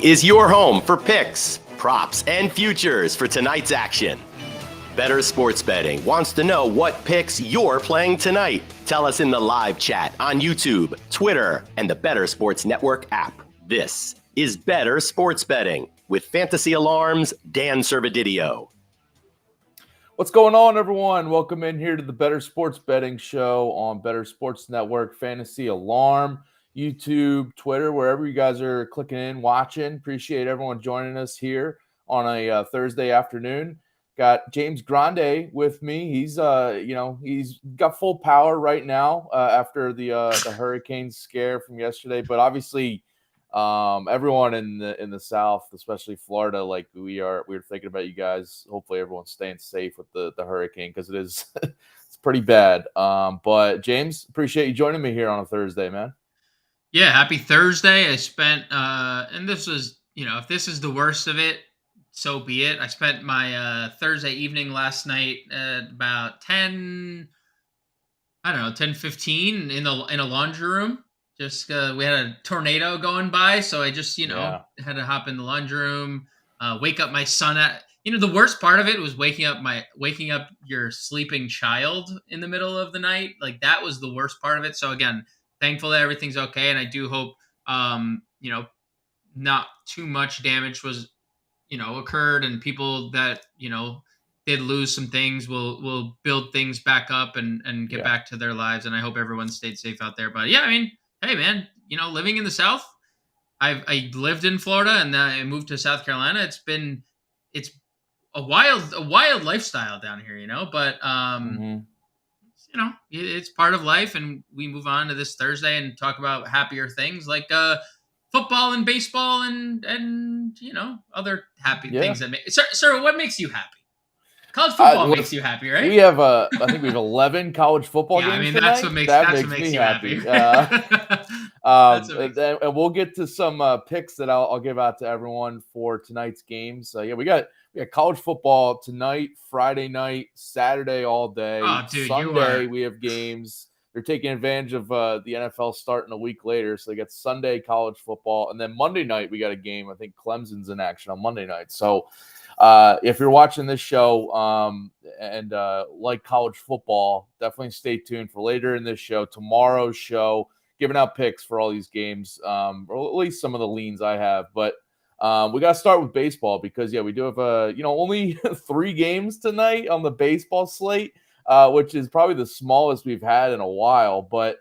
is your home for picks, props, and futures for tonight's action. Bettor Sports Betting wants to know what picks you're playing tonight. Tell us in the live chat on YouTube, Twitter, and the Bettor Sports Network app. This is Bettor Sports Betting with Fantasy Alarm's Dan Servodidio. What's going on, everyone? Welcome in here to the Bettor Sports Betting Show on Bettor Sports Network, Fantasy Alarm, YouTube, Twitter, wherever you guys are clicking in, watching. Appreciate everyone joining us here on a Thursday afternoon. Got James Grande with me. He's he's got full power right now after the hurricane scare from yesterday. But obviously, everyone in the South, especially Florida, like we're thinking about you guys. Hopefully, everyone's staying safe with the hurricane because it is it's pretty bad. But James, appreciate you joining me here on a Thursday, man. Yeah, happy Thursday. I spent and this was, if this is the worst of it, so be it. I spent my Thursday evening last night at about 10:15 in a laundry room. Just we had a tornado going by, so I just had to hop in the laundry room, wake up my son. The worst part of it was waking up your sleeping child in the middle of the night. Like, that was the worst part of it. So again, thankful that everything's okay, and I do hope not too much damage was occurred, and people that did lose some things will build things back up and get back to their lives. And I hope everyone stayed safe out there. But yeah, I mean, hey man, living in the South, I lived in Florida and then I moved to South Carolina. It's a wild lifestyle down here, but it's part of life, and we move on to this Thursday and talk about happier things like football and baseball and other happy things that make. Sir, what makes you happy? College football makes you happy, right? We have I think we have 11 college football games. I mean, tonight. That's what makes you happy. And we'll get to some picks that I'll give out to everyone for tonight's games. We got college football tonight, Friday night, Saturday all day. Oh, dude, Sunday we have games. They're taking advantage of the NFL starting a week later, so they got Sunday college football, and then Monday night we got a game. I think Clemson's in action on Monday night. So if you're watching this show and like college football, definitely stay tuned for later in this show, tomorrow's show, giving out picks for all these games, or at least some of the leans I have. But we got to start with baseball because, we do have only 3 games tonight on the baseball slate. Which is probably the smallest we've had in a while, but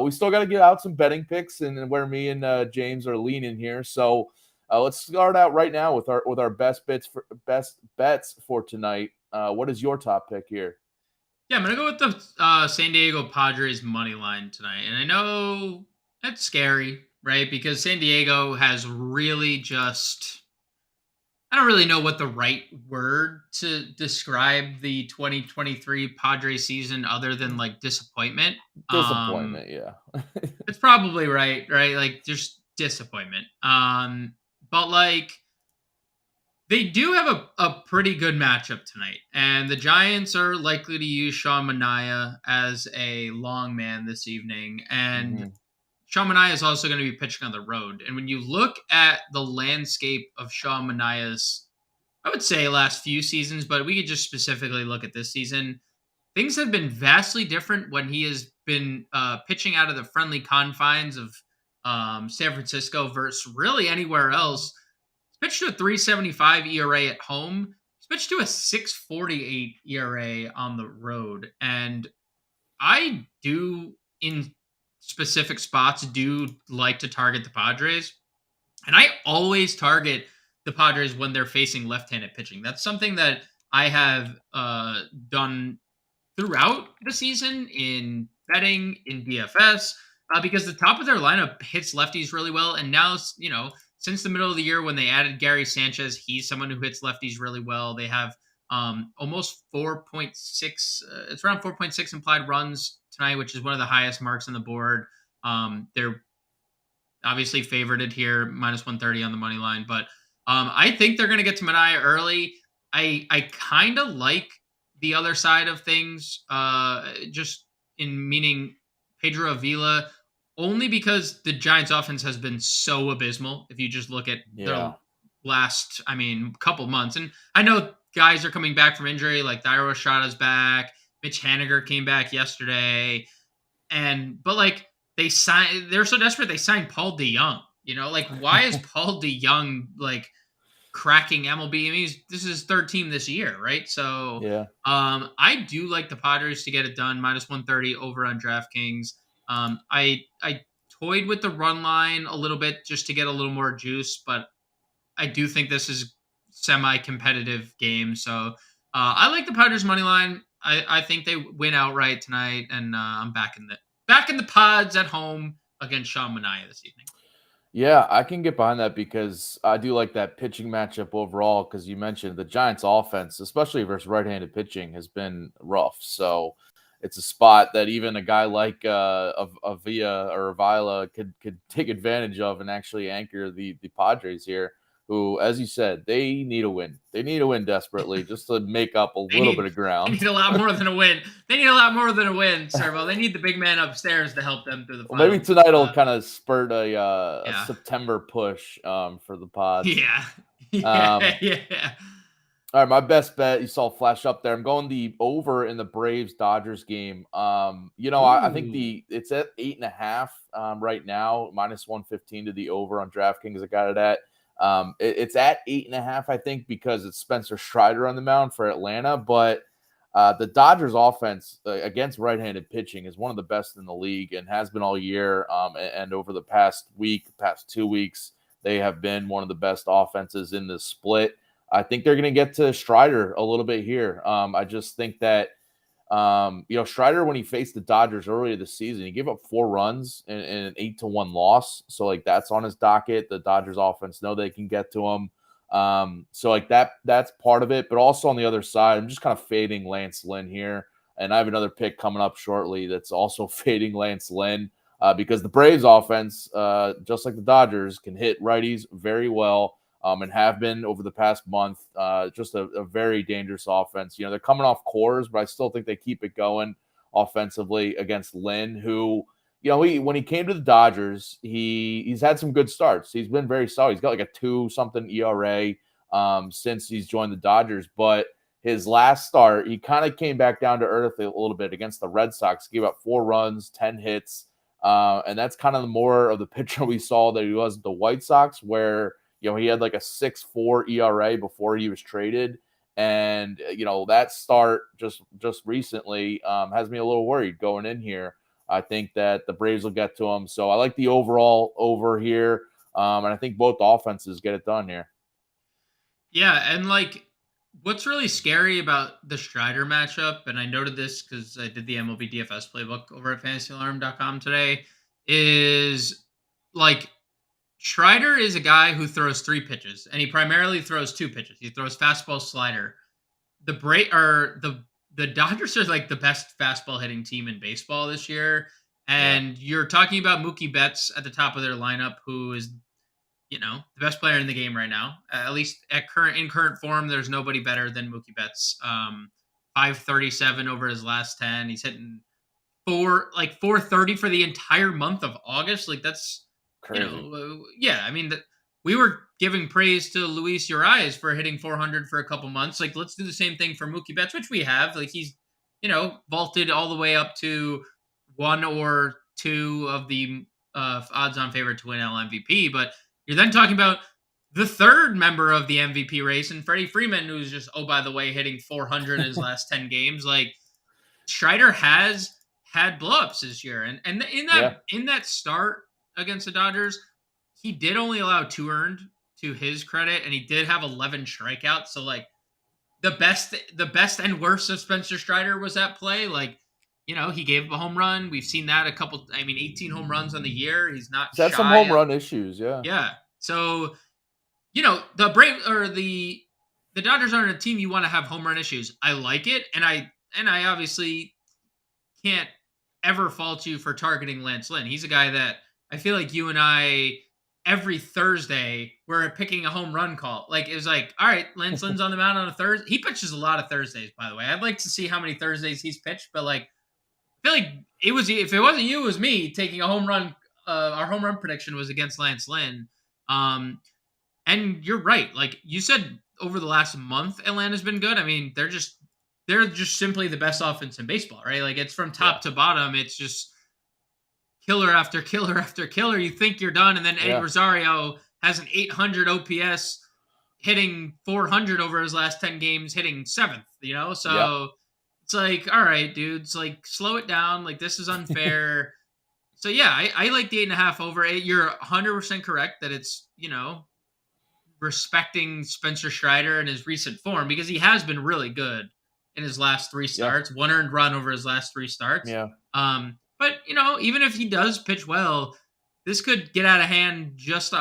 we still got to get out some betting picks and where me and James are leaning here. So let's start out right now with our best bets for tonight. What is your top pick here? Yeah, I'm gonna go with the San Diego Padres money line tonight, and I know that's scary, right? Because San Diego has really just. I don't really know what the right word to describe the 2023 Padres season other than like disappointment. Disappointment, yeah. It's probably right? Like, just disappointment. But like, they do have a pretty good matchup tonight, and the Giants are likely to use Sean Manaea as a long man this evening, and Sean Manaea is also going to be pitching on the road. And when you look at the landscape of Sean Manaea's, I would say, last few seasons, but we could just specifically look at this season, things have been vastly different when he has been pitching out of the friendly confines of San Francisco versus really anywhere else. He's pitched to a 3.75 ERA at home. He's pitched to a 6.48 ERA on the road. And I do, in specific spots, do like to target the Padres, and I always target the Padres when they're facing left-handed pitching. That's something that I have done throughout the season in betting, in DFS, because the top of their lineup hits lefties really well. And now, since the middle of the year when they added Gary Sanchez, he's someone who hits lefties really well. They have almost 4.6. It's around 4.6 implied runs tonight, which is one of the highest marks on the board. They're obviously favorited here, minus 130 on the money line, but I think they're going to get to Manaea early. I kind of like the other side of things, just in meaning Pedro Avila only because the Giants offense has been so abysmal. If you just look at Yeah. their last, couple months. And I know guys are coming back from injury, like Thairo Estrada's back. Mitch Haniger came back yesterday. But like they're so desperate they signed Paul DeYoung. Like why is Paul DeYoung like cracking MLB? This is his third team this year, right? So Yeah. I do like the Padres to get it done. -130 over on DraftKings. I toyed with the run line a little bit just to get a little more juice, but I do think this is semi-competitive game. So I like the Padres money line. I think they win outright tonight, and I'm back in the pods at home against Sean Manaea this evening. Yeah, I can get behind that because I do like that pitching matchup overall. Because you mentioned the Giants' offense, especially versus right-handed pitching, has been rough. So it's a spot that even a guy like Avila or Avila could take advantage of and actually anchor the Padres here. Who, as you said, they need a win. They need a win desperately just to make up a little bit of They ground. need a lot more than a win. They need a lot more than a win, Servo. They need the big man upstairs to help them through the Well, final. maybe tonight will kind of spurt a Yeah. September push for the Pods. Yeah. Yeah. All right, my best bet you saw flash up there. I'm going the over in the Braves Dodgers game. I think it's at 8.5 right now, -115 to the over on DraftKings. I got it at. It's at 8.5, I think, because it's Spencer Strider on the mound for Atlanta. But the Dodgers offense against right-handed pitching is one of the best in the league and has been all year. And over the past 2 weeks, they have been one of the best offenses in this split. I think they're going to get to Strider a little bit here. I just think that, Strider, when he faced the Dodgers earlier this season, he gave up 4 runs in an 8-1 loss. So, like, that's on his docket. The Dodgers offense know they can get to him. So, like, that's part of it. But also on the other side, I'm just kind of fading Lance Lynn here. And I have another pick coming up shortly that's also fading Lance Lynn because the Braves offense, just like the Dodgers, can hit righties very well. And have been over the past month. Just a very dangerous offense. They're coming off cores, but I still think they keep it going offensively against Lynn, who, when he came to the Dodgers, he's had some good starts. He's been very solid. He's got like a 2-something ERA since he's joined the Dodgers. But his last start, he kind of came back down to earth a little bit against the Red Sox. He gave up 4 runs, 10 hits. And that's kind of more of the pitcher we saw that he was at the White Sox, where he had like a 6.4 ERA before he was traded. And, that start just recently has me a little worried going in here. I think that the Braves will get to him. So I like the overall over here. And I think both offenses get it done here. Yeah. And like, what's really scary about the Strider matchup, and I noted this because I did the MLB DFS playbook over at fantasyalarm.com today, is like, Strider is a guy who throws 3 pitches, and he primarily throws 2 pitches. He throws fastball, slider. The Dodgers are like the best fastball hitting team in baseball this year, and you're talking about Mookie Betts at the top of their lineup, who is, the best player in the game right now. At least in current form, there's nobody better than Mookie Betts. 537 over his last 10. He's hitting 430 for the entire month of August. Like that's crazy. We were giving praise to Luis Urias for hitting 400 for a couple months. Like, let's do the same thing for Mookie Betts, which we have. Like, he's, vaulted all the way up to 1 or 2 of the odds-on favorite to win MVP. But you're then talking about the third member of the MVP race, and Freddie Freeman, who's just, oh, by the way, hitting 400 in his last 10 games. Like, Strider has had blowups this year, and in that start against the Dodgers, he did only allow 2 earned to his credit, and he did have 11 strikeouts. So like the best and worst of Spencer Strider was at play. Like, he gave up a home run. We've seen that 18 home runs on the year. He's not. He's had some home run issues. Yeah. Yeah. So, the Braves or the Dodgers aren't a team you want to have home run issues. I like it, and I obviously can't ever fault you for targeting Lance Lynn. He's a guy that I feel like you and I, every Thursday, we're picking a home run call. Like, it was like, all right, Lance Lynn's on the mound on a Thursday. He pitches a lot of Thursdays, by the way. I'd like to see how many Thursdays he's pitched, but like, I feel like if it wasn't you, it was me taking a home run our home run prediction was against Lance Lynn. And you're right. Like you said, over the last month, Atlanta's been good. I mean, they're just simply the best offense in baseball, right? Like it's from top to bottom. It's just killer after killer after killer. You think you're done, and then Eddie Rosario has an 800 OPS, hitting 400 over his last 10 games, hitting 7th. So it's like, all right, dudes, like slow it down. Like this is unfair. So yeah, I like the 8.5 over 8. You're 100% correct that it's respecting Spencer Strider and his recent form, because he has been really good in his last 3 starts, 1 earned run over his last 3 starts. Yeah. But even if he does pitch well, this could get out of hand just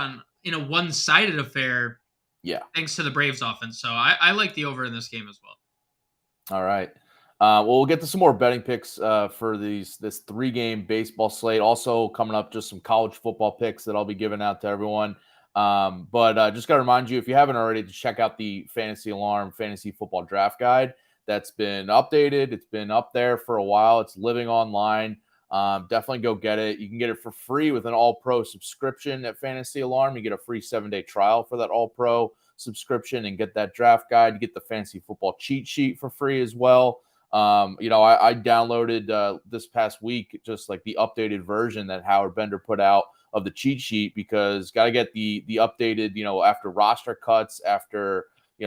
in a one-sided affair. Yeah. Thanks to the Braves offense. So I like the over in this game as well. All right. Well, we'll get to some more betting picks for this 3-game baseball slate. Also coming up, just some college football picks that I'll be giving out to everyone. But just got to remind you, if you haven't already, to check out the Fantasy Alarm Fantasy Football Draft Guide. That's been updated. It's been up there for a while. It's living online. Definitely go get it. You can get it for free with an All-Pro subscription at Fantasy Alarm. You get a free 7-day trial for that All-Pro subscription and get that draft guide. You get the fantasy football cheat sheet for free as well. I downloaded this past week just like the updated version that Howard Bender put out of the cheat sheet, because got to get the updated, after roster cuts, after,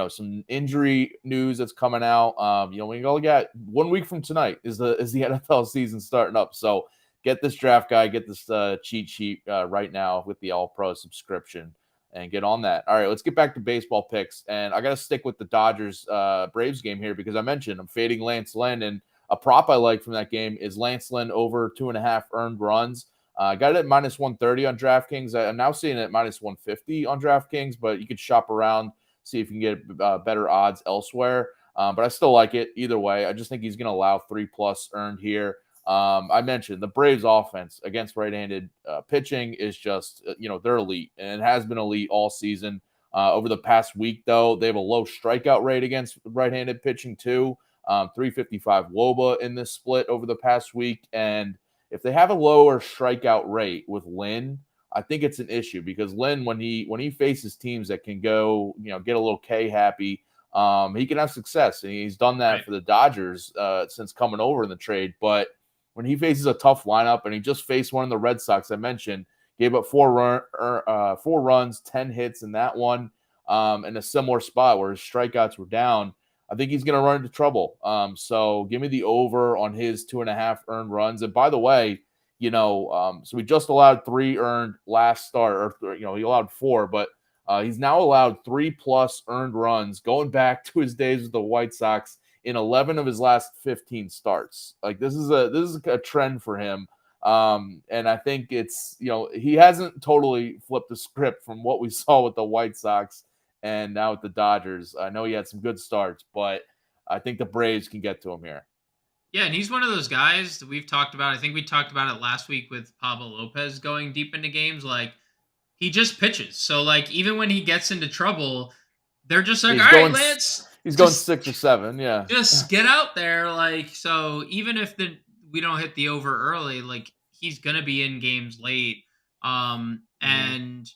some injury news that's coming out. We only got 1 week from tonight is the NFL season starting up. So get this draft guide, get this cheat sheet right now with the All-Pro subscription and get on that. All right, let's get back to baseball picks. And I got to stick with the Dodgers Braves game here, because I mentioned I'm fading Lance Lynn, and a prop I like from that game is Lance Lynn over 2.5 earned runs. Got it at minus 130 on DraftKings. I'm now seeing it at minus 150 on DraftKings, but you could shop around, see if you can get better odds elsewhere. But I still like it either way. I just think he's going to allow 3+ earned here. I mentioned the Braves offense against right-handed pitching is just, they're elite, and it has been elite all season. Over the past week, though, they have a low strikeout rate against right-handed pitching too. 355 WOBA in this split over the past week. And if they have a lower strikeout rate with Lynn, I think it's an issue, because Lynn, when he faces teams that can go, get a little K happy, he can have success. And he's done that for the Dodgers since coming over in the trade. But when he faces a tough lineup, and he just faced one of the Red Sox I mentioned, gave up 4 runs, 10 hits in that one, in a similar spot where his strikeouts were down, I think he's going to run into trouble. So give me the over on his 2.5 earned runs. And by the way, so we just allowed 3 earned last start, or, he allowed 4, but he's now allowed 3+ earned runs going back to his days with the White Sox in 11 of his last 15 starts. Like this is a trend for him. And I think it's, he hasn't totally flipped the script from what we saw with the White Sox and now with the Dodgers. I know he had some good starts, but I think the Braves can get to him here. Yeah, and he's one of those guys that we've talked about. I think we talked about it last week with Pablo Lopez going deep into games. Like, he just pitches. So, like, even when he gets into trouble, they're just like, all right, Lance. He's going 6 or 7, yeah. Just get out there. Like, so even if we don't hit the over early, like, he's going to be in games late. And,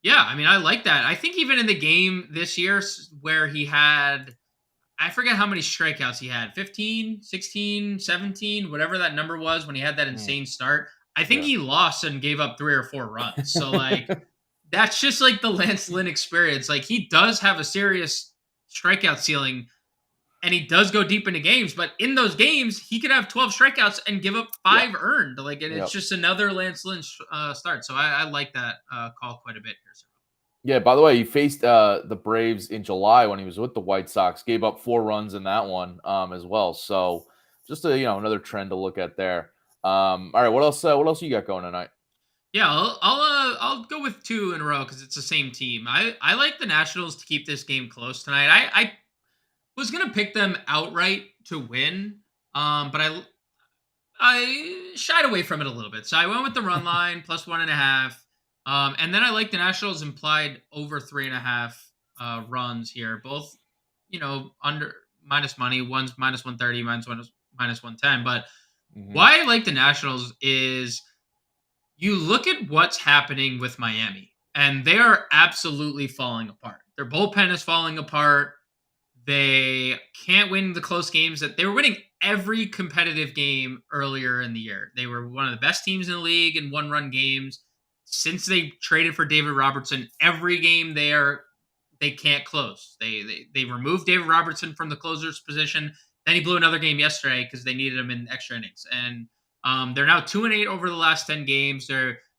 yeah, I mean, I like that. I think even in the game this year where he had – I forget how many strikeouts he had, 15, 16, 17, whatever that number was when he had that insane start. I think he lost and gave up 3 or 4 runs. So, like, that's just like the Lance Lynn experience. Like, he does have a serious strikeout ceiling, and he does go deep into games. But in those games, he could have 12 strikeouts and give up 5 earned. Like, and it's just another Lance Lynn start. So I like that call quite a bit here. Yeah, by the way, he faced the Braves in July when he was with the White Sox, gave up 4 runs in that one as well. So just another trend to look at there. All right, what else you got going tonight? Yeah, I'll go with 2 in a row because it's the same team. I like the Nationals to keep this game close tonight. I was gonna pick them outright to win, but I shied away from it a little bit. So I went with the run line plus 1.5. And then I like the Nationals implied over 3.5 runs here. Both, under minus money. One's minus 130, minus 110. But why I like the Nationals is you look at what's happening with Miami, and they are absolutely falling apart. Their bullpen is falling apart. They can't win the close games that they were winning every competitive game earlier in the year. They were one of the best teams in the league in one-run games. Since they traded for David Robertson, every game they can't close. They removed David Robertson from the closer's position. Then he blew another game yesterday because they needed him in extra innings. And they're now 2-8 over the last 10 games.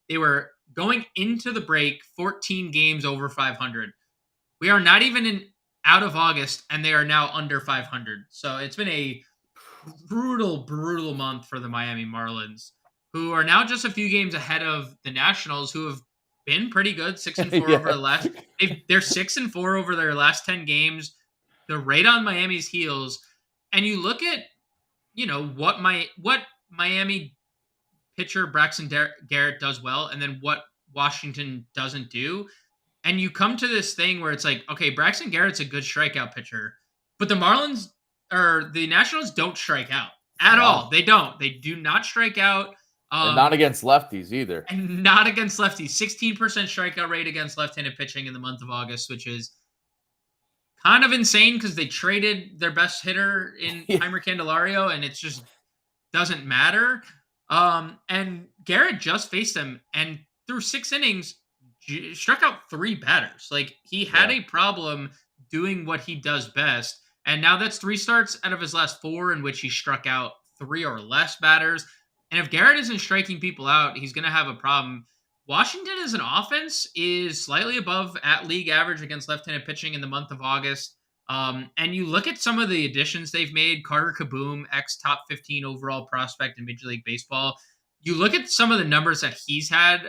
They were going into the break 14 games over 500. We are not even out of August, and they are now under 500. So it's been a brutal month for the Miami Marlins, who are now just a few games ahead of the Nationals, who have been pretty good, 6-4 over the last. They're 6-4 over their last 10 games. They're right on Miami's heels, and you look at what Miami pitcher Braxton Garrett does well, and then what Washington doesn't do. And you come to this thing where it's like, okay, Braxton Garrett's a good strikeout pitcher, but the Nationals don't strike out at all. They don't. They do not strike out. And not against lefties either. And not against lefties. 16% strikeout rate against left-handed pitching in the month of August, which is kind of insane because they traded their best hitter in Heimer Candelario, and it just doesn't matter. And Garrett just faced them, and through 6 innings, struck out 3 batters. Like, he had a problem doing what he does best. And now that's 3 starts out of his last 4 in which he struck out 3 or less batters. And if Garrett isn't striking people out, he's going to have a problem. Washington as an offense is slightly above at league average against left-handed pitching in the month of August. And you look at some of the additions they've made, Carter Kaboom, ex-top 15 overall prospect in Major League Baseball. You look at some of the numbers that he's had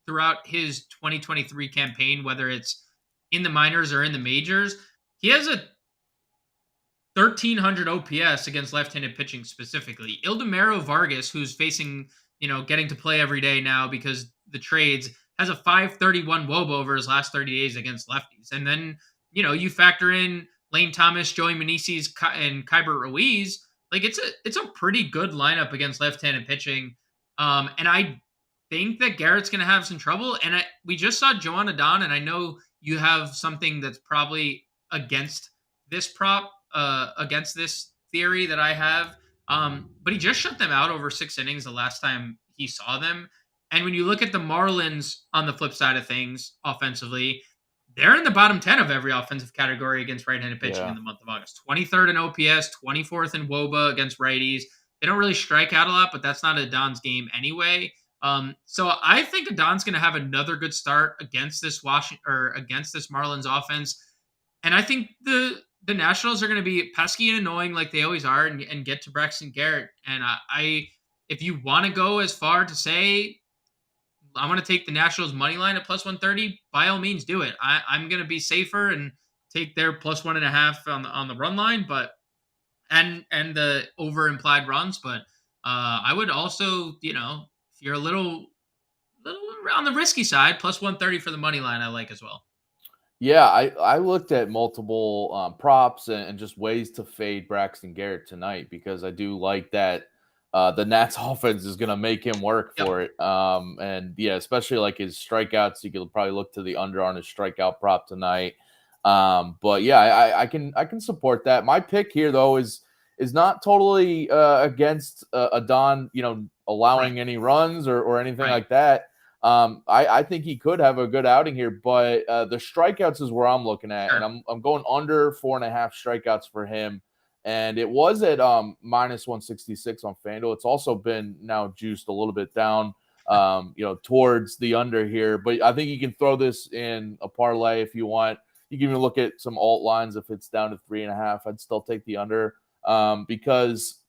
throughout his 2023 campaign, whether it's in the minors or in the majors. He has a 1,300 OPS against left-handed pitching specifically. Ildemaro Vargas, who's facing, getting to play every day now because the trades, has a 531 WOBA over his last 30 days against lefties. And then, you factor in Lane Thomas, Joey Meneses, and Kyber Ruiz. Like, it's a pretty good lineup against left-handed pitching. And I think that Garrett's going to have some trouble. And we just saw Joan Adon, and I know you have something that's probably against this prop, against this theory that I have. But he just shut them out over 6 innings the last time he saw them. And when you look at the Marlins on the flip side of things offensively, they're in the bottom 10 of every offensive category against right-handed pitching in the month of August. 23rd in OPS, 24th in WOBA against righties. They don't really strike out a lot, but that's not Adon's game anyway. So I think Adon's going to have another good start against this Marlins offense. And I think the Nationals are going to be pesky and annoying like they always are and get to Braxton Garrett. And if you want to go as far to say, I'm going to take the Nationals money line at plus 130, by all means do it. I'm going to be safer and take their plus 1.5 on the run line, and the over implied runs. But I would also, if you're a little on the risky side, plus 130 for the money line, I like as well. Yeah, I looked at multiple props and just ways to fade Braxton Garrett tonight because I do like that the Nats offense is going to make him work for it. And yeah, especially like his strikeouts, you could probably look to the under on his strikeout prop tonight. But yeah, I can support that. My pick here though is not totally against Adon, allowing any runs or anything like that. I think he could have a good outing here, but the strikeouts is where I'm looking at, and I'm going under 4.5 strikeouts for him. And it was at minus 166 on FanDuel. It's also been now juiced a little bit down, towards the under here. But I think you can throw this in a parlay if you want. You can even look at some alt lines if it's down to 3.5. I'd still take the under because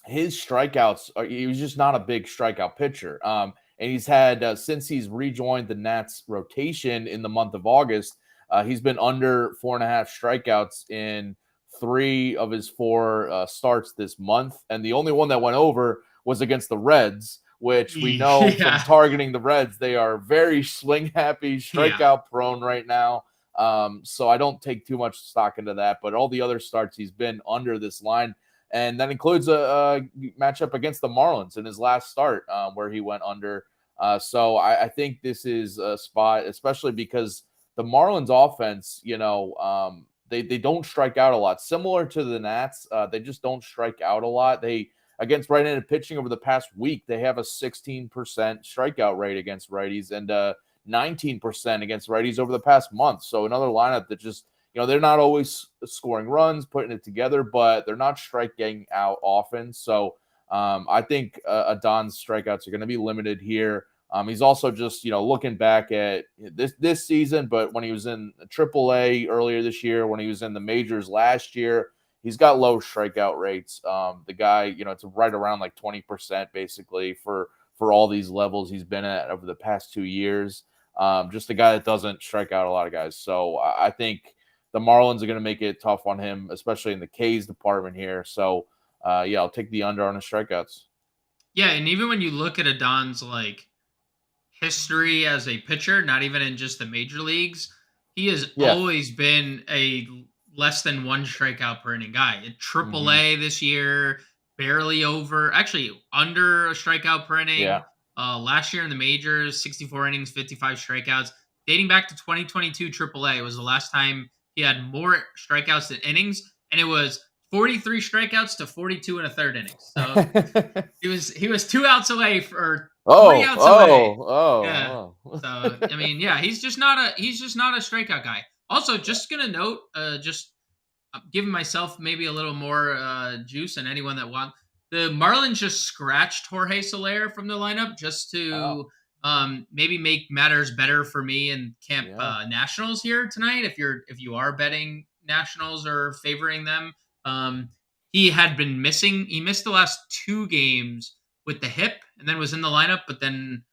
his strikeouts he was just not a big strikeout pitcher. And he's had since he's rejoined the Nats rotation in the month of August, he's been under 4.5 strikeouts in 3 of his 4 starts this month. And the only one that went over was against the Reds, which we know from targeting the Reds, they are very swing happy, strikeout prone right now. So I don't take too much stock into that, but all the other starts, he's been under this line. And that includes a matchup against the Marlins in his last start where he went under. So I think this is a spot, especially because the Marlins offense, they don't strike out a lot. Similar to the Nats, they just don't strike out a lot. They against right-handed pitching over the past week, they have a 16% strikeout rate against righties and 19% against righties over the past month. So another lineup that just, they're not always scoring runs, putting it together, but they're not striking out often. So I think Adon's strikeouts are going to be limited here. He's also just, looking back at this season, but when he was in AAA earlier this year, when he was in the majors last year, he's got low strikeout rates. The guy, it's right around like 20% basically for all these levels he's been at over the past 2 years. Just a guy that doesn't strike out a lot of guys. So I think the Marlins are going to make it tough on him, especially in the K's department here. So, I'll take the under on his strikeouts. Yeah, and even when you look at Adon's history as a pitcher, not even in just the major leagues, he has always been a less than 1 strikeout per inning guy. At AAA this year, barely under a strikeout per inning. Yeah. Last year in the majors, 64 innings, 55 strikeouts. Dating back to 2022 AAA was the last time he had more strikeouts than innings, and it was 43 strikeouts to 42 and a third innings. So he was 2 outs away for 3 outs away. So I mean, he's just not a strikeout guy. Also, just gonna note, just giving myself maybe a little more juice and anyone that wants. The Marlins just scratched Jorge Soler from the lineup just to maybe make matters better for me and Camp Nationals here tonight. If you are betting Nationals or favoring them, he had been missing. He missed the last 2 games with the hip, and then was in the lineup, but then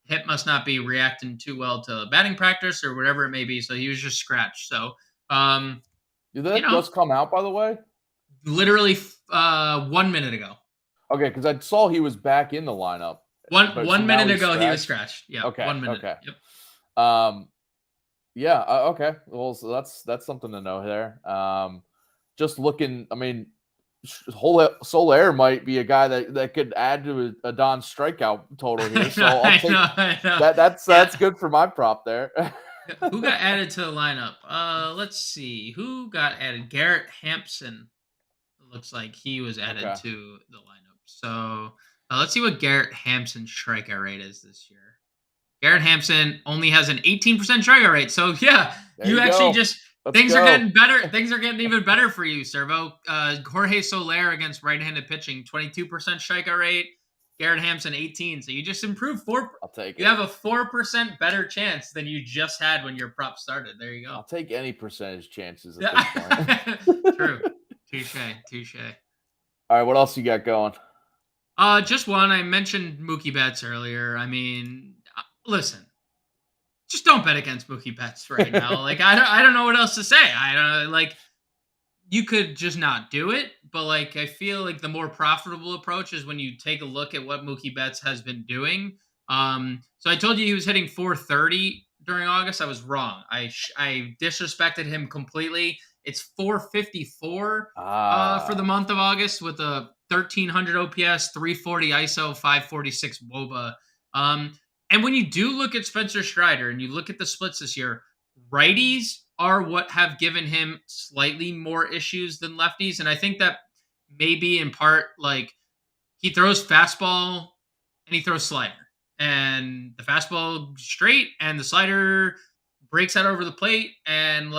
hip must not be reacting too well to batting practice or whatever it may be. So he was just scratched. So, did that just come out, by the way? Literally 1 minute ago. Okay, because I saw he was back in the lineup. One minute ago, he was scratched. Yeah. Okay. 1 minute. Okay. Yep. Okay. Well, so that's something to know there. Just looking, I mean, Soler might be a guy that could add to a Don strikeout total here. So I'll take I know. That's good for my prop there. Who got added to the lineup? Let's see. Who got added? Garrett Hampson. Looks like he was added to the lineup. So let's see what Garrett Hampson's strikeout rate is this year. Garrett Hampson only has an 18% strikeout rate. So you actually just things are getting better. Things are getting even better for you, Servo. Jorge Soler against right-handed pitching, 22% strikeout rate. Garrett Hampson, 18. So you just improved 4. I'll take it. You have a 4% better chance than you just had when your prop started. There you go. I'll take any percentage chances at this point. True. Touche. All right, what else you got going? Just one. I mentioned Mookie Betts earlier. I mean, listen, just don't bet against Mookie Betts right now. I don't know what else to say. I don't you could just not do it, but I feel like the more profitable approach is when you take a look at what Mookie Betts has been doing. So I told you he was hitting 430 during August. I was wrong. I disrespected him completely. It's 454 for the month of August with a 1300 OPS, 340 ISO, 546 WOBA. And when you do look at Spencer Strider and you look at the splits this year, righties are what have given him slightly more issues than lefties. And I think that maybe in part, he throws fastball and he throws slider. And the fastball straight and the slider breaks out over the plate and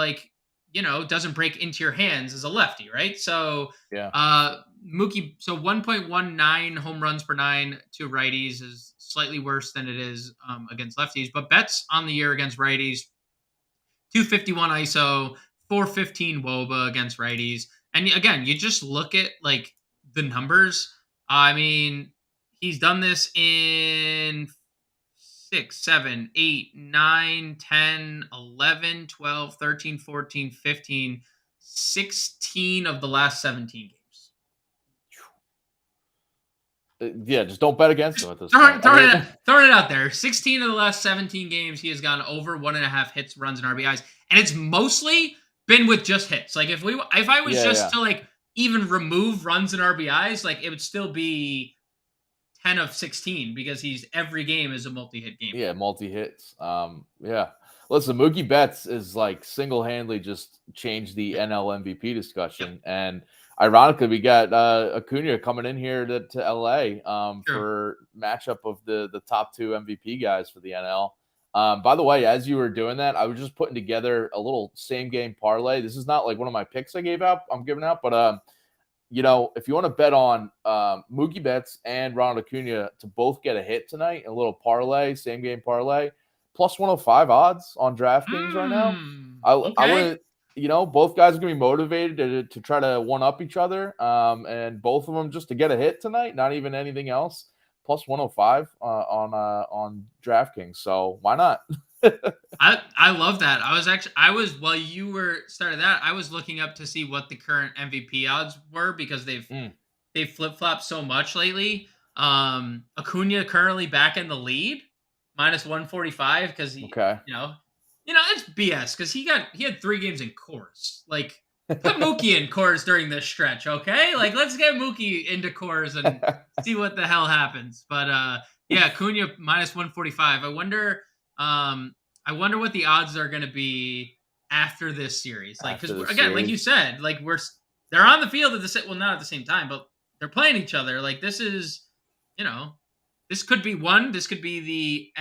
doesn't break into your hands as a lefty, right? So Mookie, so 1.19 home runs per 9 to righties is slightly worse than it is against lefties. But Betts on the year against righties, 251 ISO, 415 WOBA against righties. And again, you just look at the numbers. I mean, he's done this in 6, 7, 8, 9, 10, 11, 12, 13, 14, 15, 16 of the last 17 games. Just don't bet against him at this point. Throwing it out there. 16 of the last 17 games, he has gone over 1.5 hits, runs, and RBIs. And it's mostly been with just hits. If I was to even remove runs and RBIs, it would still be 10 of 16 because every game is a multi-hit game. Yeah, multi-hits. Yeah. Listen, Mookie Betts is like single-handedly just changed the NL MVP discussion. And ironically, we got Acuna coming in here to LA for matchup of the top 2 MVP guys for the NL. By the way, as you were doing that, I was just putting together a little same game parlay. This is not like one of my picks I'm giving out, but if you want to bet on Mookie Betts and Ronald Acuna to both get a hit tonight, a little parlay, same game parlay, plus 105 odds on DraftKings right now. I would, both guys are going to be motivated to try to one up each other, and both of them just to get a hit tonight, not even anything else. Plus 105 on DraftKings. So why not? I love that. While you were started that, I was looking up to see what the current MVP odds were because they've flip-flopped so much lately. Acuna currently back in the lead, minus 145 because it's BS because he had 3 games in Coors. Like, put Mookie in Coors during this stretch, okay? Like, let's get Mookie into Coors and see what the hell happens. But Acuna minus 145. I wonder what the odds are going to be after this series. Like, because again, like you said, like they're on the field at not at the same time, but they're playing each other. Like, this is, this could be one. This could be the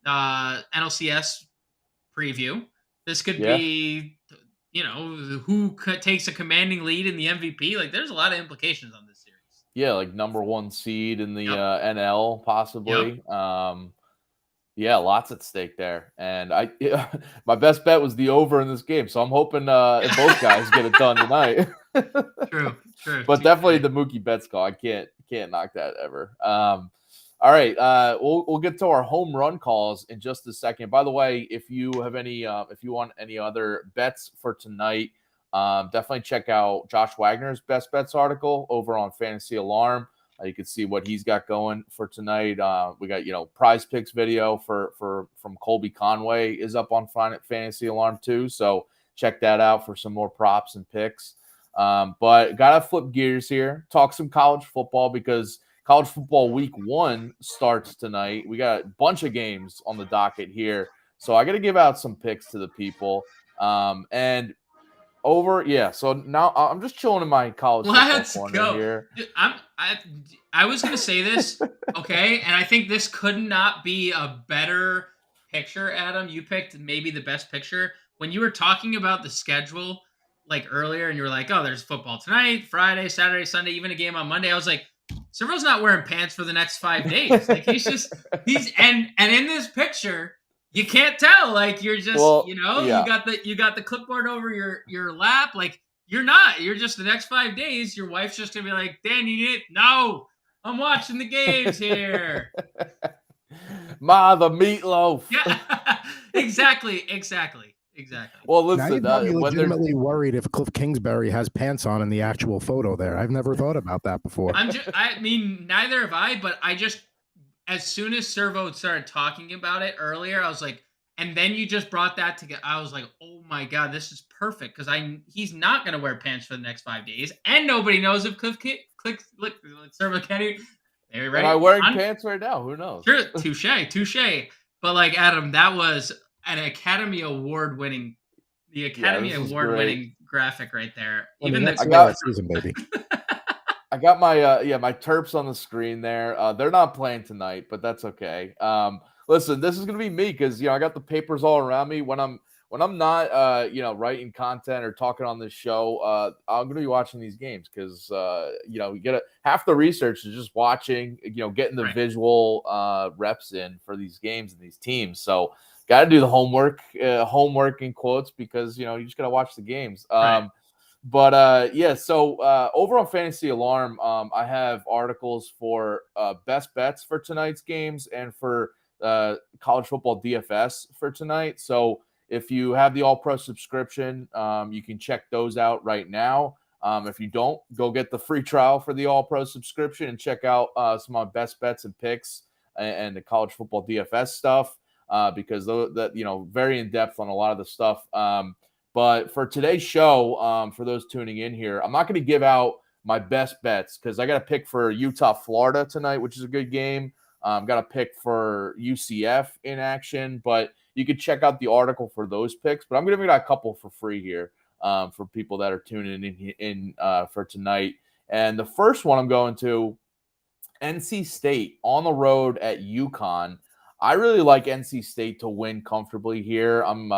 NLCS preview. This could be, who takes a commanding lead in the MVP. Like, there's a lot of implications on this series. Yeah, like number 1 seed in the NL possibly. Yep. Lots at stake there. And my best bet was the over in this game. So I'm hoping both guys get it done tonight. True. But definitely the Mookie Betts call. I can't knock that ever. All right. We'll get to our home run calls in just a second. By the way, if you have if you want any other bets for tonight, definitely check out Josh Wagner's best bets article over on Fantasy Alarm. You can see what he's got going for tonight. We got, prize picks video from Colby Conway is up on Fantasy Alarm too. So check that out for some more props and picks. But got to flip gears here, talk some college football because college football week 1 starts tonight. We got a bunch of games on the docket here. So I got to give out some picks to the people. So now I'm just chilling in my college football corner here. I was going to say this, okay, and I think this could not be a better picture, Adam. You picked maybe the best picture. When you were talking about the schedule, like earlier, and you were like, oh, there's football tonight, Friday, Saturday, Sunday, even a game on Monday. I was like, Servo's not wearing pants for the next 5 days. Like, and in this picture, you can't tell. Like, you're just, you got the clipboard over your lap. Like, you're just the next 5 days. Your wife's just gonna be like, Dan, you need it? No, I'm watching the games here. Ma, the meatloaf. Yeah, exactly. Well, listen, now you're legitimately worried if Cliff Kingsbury has pants on in the actual photo there. I've never thought about that before. Neither have I, but as soon as Servo started talking about it earlier, I was like, and then you just brought that together. I was like, oh my God, this is perfect. Because he's not going to wear pants for the next 5 days. And nobody knows if Servo Kenny. Am I wearing pants right now? Who knows? Sure, touche. But like, Adam, that was an Academy Award winning graphic right there. Season, baby. I got my my Terps on the screen there. They're not playing tonight, but that's okay. Listen, this is gonna be me because I got the papers all around me. When I'm not writing content or talking on this show, I'm gonna be watching these games because you get half the research is just watching, getting the visual reps in for these games and these teams. So got to do the homework in quotes because you just gotta watch the games. So over on Fantasy Alarm, I have articles for best bets for tonight's games and for college football DFS for tonight. So if you have the All-Pro subscription, you can check those out right now. If you don't, go get the free trial for the All-Pro subscription and check out some of my best bets and picks and the college football DFS stuff because that very in depth on a lot of the stuff. But for today's show, for those tuning in here, I'm not going to give out my best bets, because I got to pick for Utah, Florida tonight, which is a good game. Got to pick for UCF in action, but you could check out the article for those picks. But I'm going to give out a couple for free here for people that are tuning in for tonight. And the first one I'm going to, NC State on the road at UConn. I really like NC State to win comfortably here. I'm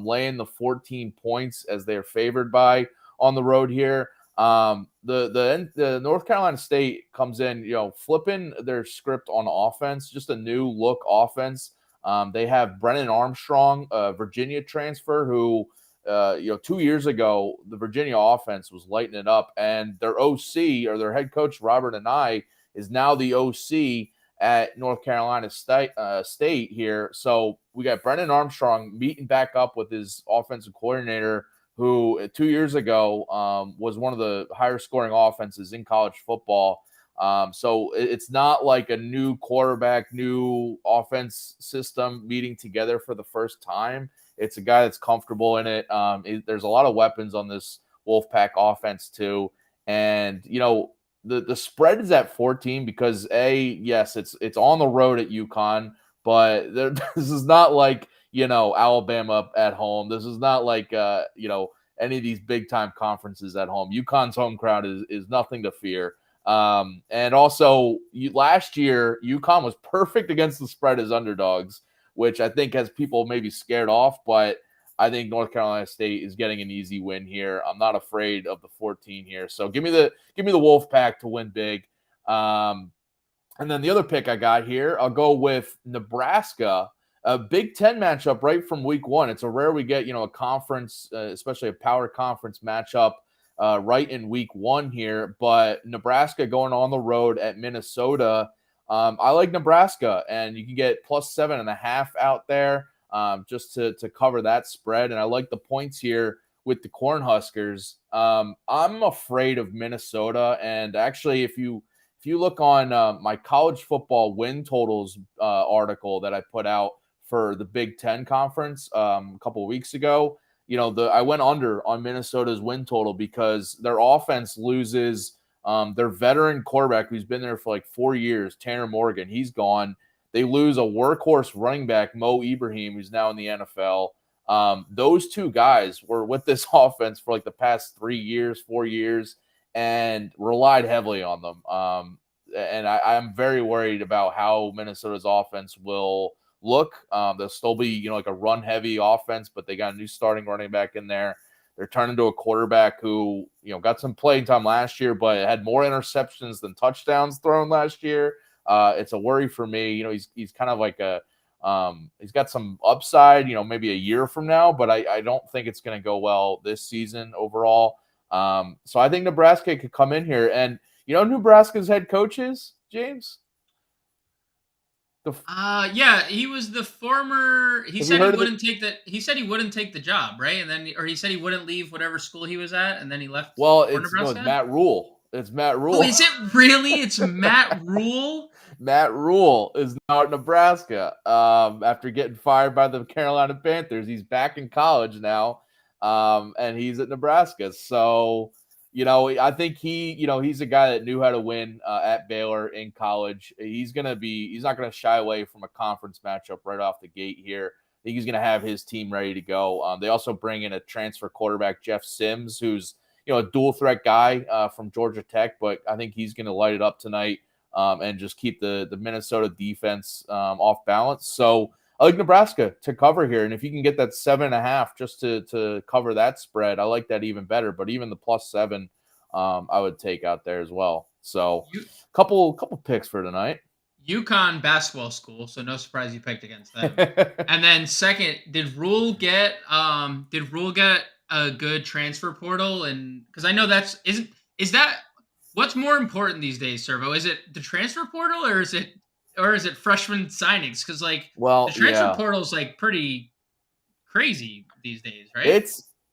laying the 14 points as they're favored by on the road here. The North Carolina State comes in, flipping their script on offense, just a new look offense. They have Brennan Armstrong, a Virginia transfer, who 2 years ago the Virginia offense was lighting it up, and their OC, or their head coach Robert Anae, is now the OC at North Carolina State here. So we got Brennan Armstrong meeting back up with his offensive coordinator, who 2 years ago was one of the higher scoring offenses in college football. So it's not like a new quarterback, new offense system meeting together for the first time. It's a guy that's comfortable in it. There's a lot of weapons on this Wolfpack offense too. And, the spread is at 14 because yes, it's on the road at UConn, but this is not like, Alabama at home. This is not like, any of these big time conferences at home. UConn's home crowd is nothing to fear. And also last year, UConn was perfect against the spread as underdogs, which I think has people maybe scared off, but I think North Carolina State is getting an easy win here. I'm not afraid of the 14 here. So give me the Wolfpack to win big. And then the other pick I got here, I'll go with Nebraska, a Big Ten matchup right from week one. It's a rare we get, a conference, especially a power conference matchup right in week one here. But Nebraska going on the road at Minnesota. I like Nebraska, and you can get plus 7.5 out there. Just to cover that spread. And I like the points here with the Cornhuskers. I'm afraid of Minnesota. And actually, if you look on my college football win totals article that I put out for the Big Ten conference a couple of weeks ago, I went under on Minnesota's win total because their offense loses their veteran quarterback who's been there for like 4 years, Tanner Morgan. He's gone. They lose a workhorse running back, Mo Ibrahim, who's now in the NFL. Those two guys were with this offense for like the past 3 years, 4 years, and relied heavily on them. And I'm very worried about how Minnesota's offense will look. They'll still be, like a run-heavy offense, but they got a new starting running back in there. They're turning to a quarterback who, got some playing time last year, but had more interceptions than touchdowns thrown last year. It's a worry for me. He's kind of like he's got some upside, maybe a year from now, but I don't think it's going to go well this season overall. So I think Nebraska could come in here, and Nebraska's head coach is, James? Yeah, he was the former. He said he wouldn't take that. He said he wouldn't take the job, right? And then, or he said he wouldn't leave whatever school he was at, and then he left. Well, it's Matt Rhule. It's Matt Rhule. Oh, is it really? It's Matt Rhule? Matt Rhule is now at Nebraska after getting fired by the Carolina Panthers. He's back in college now, and he's at Nebraska. So, I think he's a guy that knew how to win at Baylor in college. He's not going to shy away from a conference matchup right off the gate here. I think he's going to have his team ready to go. They also bring in a transfer quarterback, Jeff Sims, who's a dual threat guy from Georgia Tech, but I think he's going to light it up tonight and just keep the Minnesota defense off balance. So I like Nebraska to cover here. And if you can get that 7.5 just to cover that spread, I like that even better. But even the plus 7, I would take out there as well. So couple picks for tonight. UConn basketball school, so no surprise you picked against them. And then second, did Rhule get a good transfer portal? And because I know is that what's more important these days, Servo? Is it the transfer portal or is it freshman signings? Because the transfer portal is pretty crazy these days, right?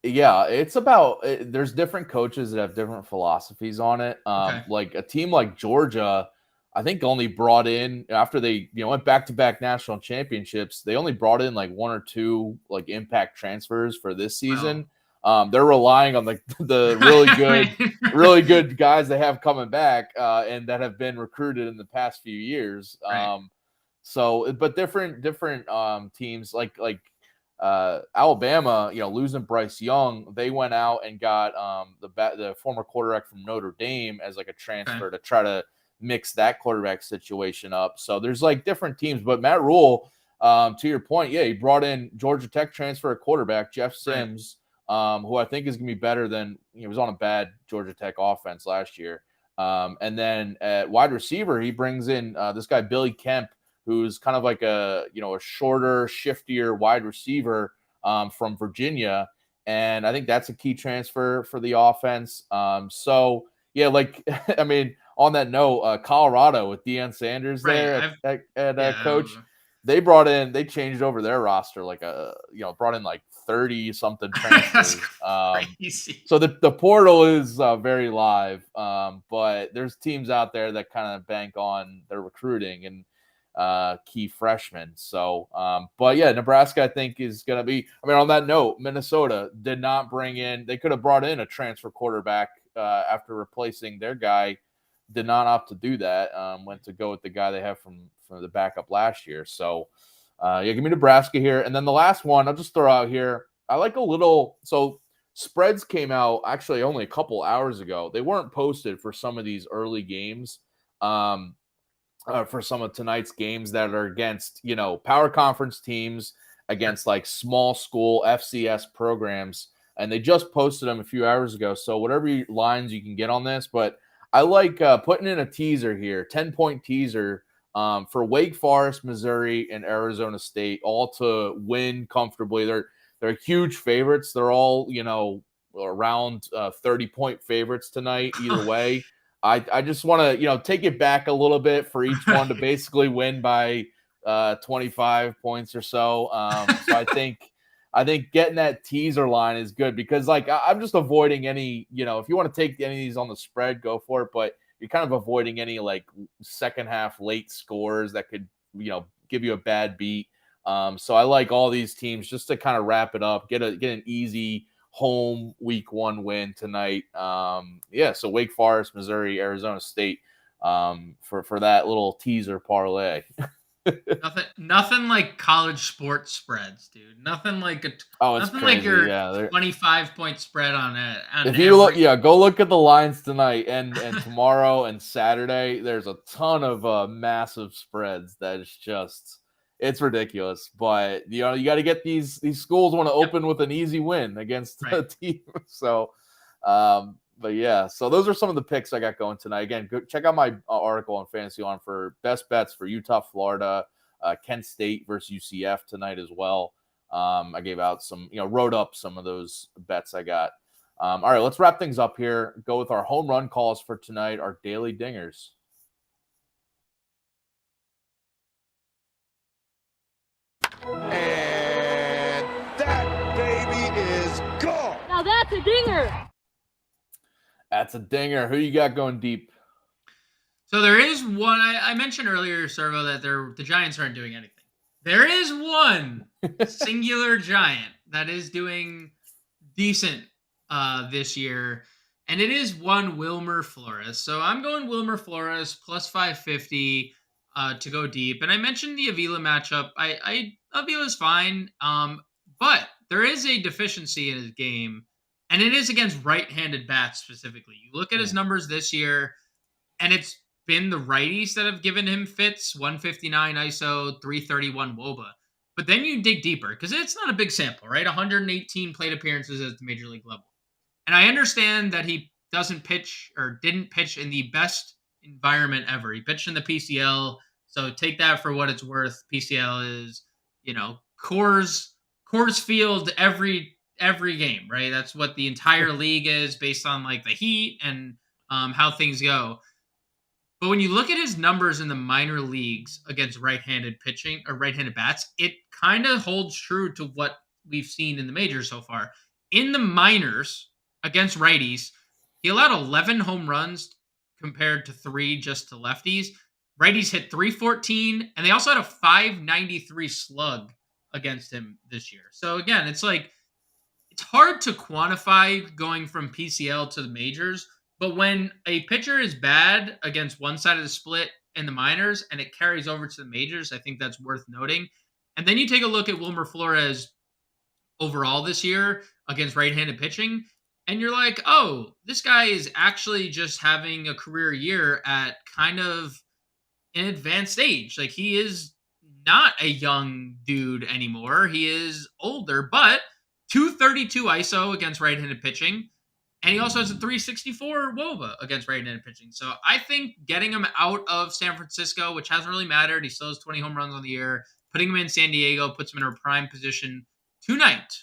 It's about there's different coaches that have different philosophies on it. Okay. Like a team like Georgia, I think only brought in after they went back-to-back national championships. They only brought in 1 or 2 impact transfers for this season. They're relying on the really good guys they have coming back and that have been recruited in the past few years. Right. So, but different teams like Alabama, losing Bryce Young, they went out and got the former quarterback from Notre Dame as like a transfer to try to mix that quarterback situation up. So there's like different teams, but Matt Rhule, to your point, he brought in Georgia Tech transfer at quarterback Jeff Sims, who I think is going to be better than he was on a bad Georgia Tech offense last year. And then at wide receiver, he brings in this guy Billy Kemp, who's kind of like a shorter, shiftier wide receiver from Virginia. And I think that's a key transfer for the offense. So, I mean, on that note, Colorado with Deion Sanders there at coach, they changed over their roster brought in like 30-something transfers. Crazy. So the portal is very live, but there's teams out there that kind of bank on their recruiting and key freshmen. So, but yeah, Nebraska, I think, is going to be, on that note, Minnesota did not bring in, they could have brought in a transfer quarterback after replacing their guy, did not opt to do that, went to go with the guy they have from the backup last year. So, give me Nebraska here. And then the last one, I'll just throw out here. I like so spreads came out actually only a couple hours ago. They weren't posted for some of these early games. For some of tonight's games that are against, power conference teams, against like small school FCS programs. And they just posted them a few hours ago. So whatever lines you can get on this, but I like putting in a teaser here, 10-point teaser for Wake Forest, Missouri, and Arizona State, all to win comfortably. They're huge favorites. They're all, around 30-point favorites tonight, either way. I just want to, take it back a little bit for each one to basically win by 25 points or so. So I think getting that teaser line is good because I'm just avoiding any, if you want to take any of these on the spread, go for it. But you're kind of avoiding any like second half late scores that could, give you a bad beat. So I like all these teams just to kind of wrap it up, get an easy home week 1 win tonight. So Wake Forest, Missouri, Arizona State for that little teaser parlay. Nothing like college sports spreads, dude. Nothing like nothing like your 25-point spread on it. If you go look at the lines tonight and tomorrow and Saturday. There's a ton of massive spreads that is just. It's ridiculous, but you got to get these schools want to open with an easy win against a team. So, but yeah, so those are some of the picks I got going tonight. Again, go check out my article on Fantasy On for best bets for Utah, Florida, Kent State versus UCF tonight as well. I gave out some, wrote up some of those bets I got. All right, let's wrap things up here. Go with our home run calls for tonight, our daily dingers. And that baby is gone. Now that's a dinger. That's a dinger. Who you got going deep? So there is one. I mentioned earlier, Servo, that the Giants aren't doing anything. There is one singular Giant that is doing decent this year, and it is one Wilmer Flores. So I'm going Wilmer Flores plus 550 to go deep. And I mentioned the Avila matchup. Avila's fine, but there is a deficiency in his game, and it is against right-handed bats specifically. You look at his numbers this year, and it's been the righties that have given him fits, 159 ISO, 331 WOBA. But then you dig deeper, because it's not a big sample, right? 118 plate appearances at the major league level. And I understand that he didn't pitch in the best environment ever. He pitched in the PCL, so take that for what it's worth. PCL is, Coors Field every game, right? That's what the entire league is based on like the heat and how things go. But when you look at his numbers in the minor leagues against right-handed pitching or right-handed bats, it kind of holds true to what we've seen in the majors so far. In the minors against righties, he allowed 11 home runs compared to 3 just to lefties. Righties hit 314, and they also had a 593 slug against him this year. So again, it's it's hard to quantify going from PCL to the majors, but when a pitcher is bad against one side of the split in the minors and it carries over to the majors, I think that's worth noting. And then you take a look at Wilmer Flores overall this year against right-handed pitching, and you're like, oh, this guy is actually just having a career year at kind of an advanced age. Like, he is not a young dude anymore. He is older, but 232 ISO against right-handed pitching. And he also has a 364 WOBA against right-handed pitching. So I think getting him out of San Francisco, which hasn't really mattered, he still has 20 home runs on the year, putting him in San Diego puts him in a prime position tonight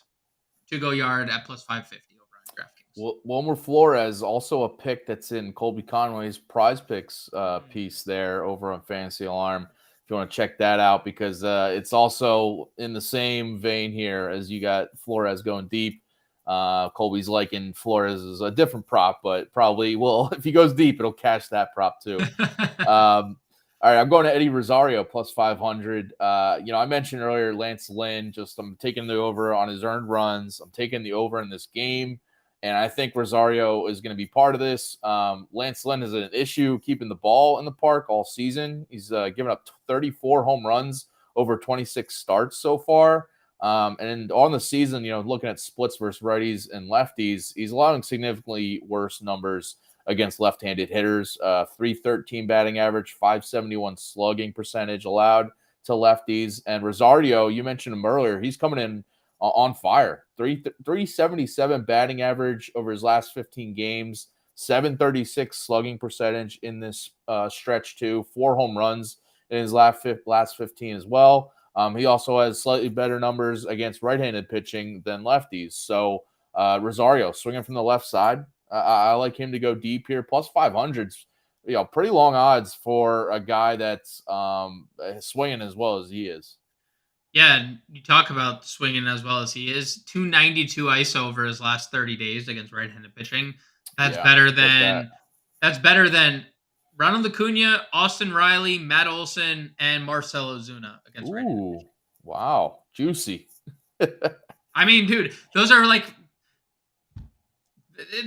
to go yard at plus 550 over on DraftKings. Wilmer Flores, also a pick that's in Colby Conway's Prize Picks piece there over on Fantasy Alarm. If you want to check that out, because it's also in the same vein here as you got Flores going deep. Colby's liking Flores is a different prop, but probably will, if he goes deep, it'll cash that prop too. All right, I'm going to Eddie Rosario plus 500. I mentioned earlier Lance Lynn. I'm taking the over on his earned runs. I'm taking the over in this game, and I think Rosario is going to be part of this. Lance Lynn has an issue keeping the ball in the park all season. He's given up 34 home runs over 26 starts so far. And on the season, looking at splits versus righties and lefties, he's allowing significantly worse numbers against left-handed hitters. 313 batting average, 571 slugging percentage allowed to lefties. And Rosario, you mentioned him earlier, he's coming in on fire. 377 batting average over his last 15 games, 736 slugging percentage in this stretch too, 4 home runs in his last 15 as well. He also has slightly better numbers against right-handed pitching than lefties. So Rosario swinging from the left side. I like him to go deep here. Plus 500's, pretty long odds for a guy that's swinging as well as he is. Yeah, and you talk about swinging as well as he is. 292 ISO over his last 30 days against right-handed pitching. That's better than Ronald Acuna, Austin Riley, Matt Olson, and Marcell Ozuna against right-handed pitching. Wow, juicy. I mean, dude, those are like,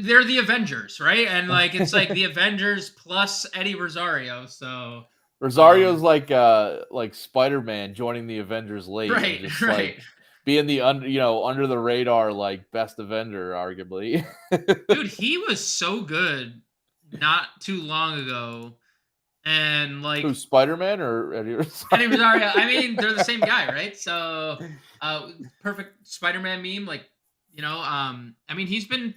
they're the Avengers, right? And like, it's like the Avengers plus Eddie Rosario. So Rosario's like Spider-Man joining the Avengers late, right? Just like being the under the radar like best Avenger, arguably. Dude, he was so good not too long ago, and like who's Spider-Man or Eddie Rosario? Eddie Rosario. I mean, they're the same guy, right? So, perfect Spider-Man meme. Like, I mean, he's been.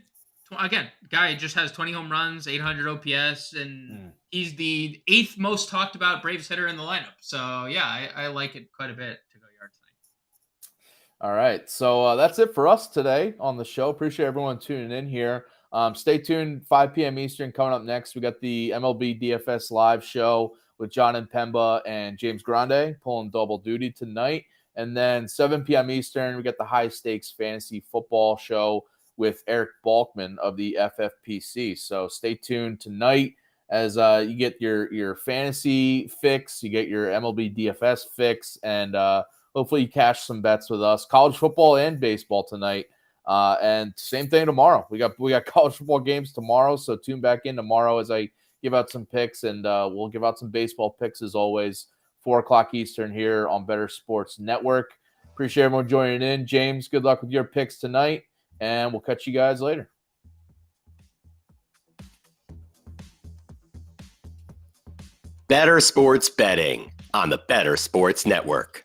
Again, guy just has 20 home runs, 800 OPS, and he's the 8th most talked about Braves hitter in the lineup. So, yeah, I like it quite a bit to go yard tonight. All right. So that's it for us today on the show. Appreciate everyone tuning in here. Stay tuned, 5 p.m. Eastern coming up next. We got the MLB DFS live show with John and Pemba and James Grande pulling double duty tonight. And then 7 p.m. Eastern, we got the high stakes fantasy football show with Eric Balkman of the FFPC. So stay tuned tonight as you get your fantasy fix, you get your MLB DFS fix, and hopefully you cash some bets with us. College football and baseball tonight. And same thing tomorrow. We got college football games tomorrow, so tune back in tomorrow as I give out some picks, and we'll give out some baseball picks as always, 4 o'clock Eastern here on Bettor Sports Network. Appreciate everyone joining in. James, good luck with your picks tonight. And we'll catch you guys later. Bettor Sports Betting on the Bettor Sports Network.